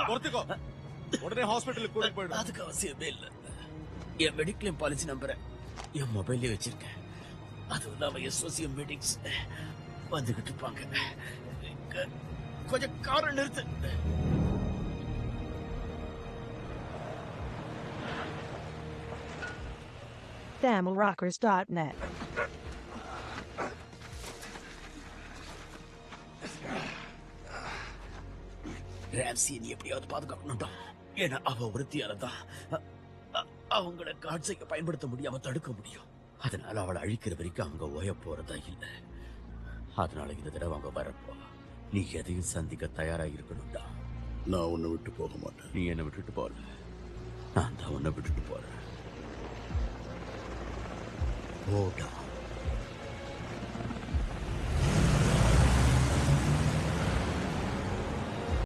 பொறுத்துக்கோ. உடனே ஹாஸ்பிட்டலுக்கு கூட்டிட்டு போயிடு. அதுக்கு அவசியமே இல்ல. என் மெடிக்ளைம் பாலிசி நம்பரை என் மொபைல்லே வச்சிருக்கேன். அதுவும் இல்லாம எஸ்ஓசிஎம் மீட்டிங்ஸ் வந்துகிட்டு இருப்பாங்க. கொஞ்சம் காரை நிறுத்து. TamilRockers.net. ராம்சி நீ எப்படியாவது பாதுகாக்கணும்டா. ஏன்னா அவ ஒருத்தியாலதான் அவங்கள காட்சியை பயன்படுத்த முடியாம தடுக்க முடியும். அதனால அவளை அழிக்கிற வரைக்கும் அவங்க ஓய போறதா இல்ல. அதனால இந்த தடவை அவங்க வரப்போ நீ எதையும் சந்திக்க தயாரா இருக்கணும்டா. நான் உன்னை விட்டு போக மாட்டேன். நீ என்ன விட்டுட்டு போற, நான் தான் உன்னை விட்டுட்டு போறேன். போடா.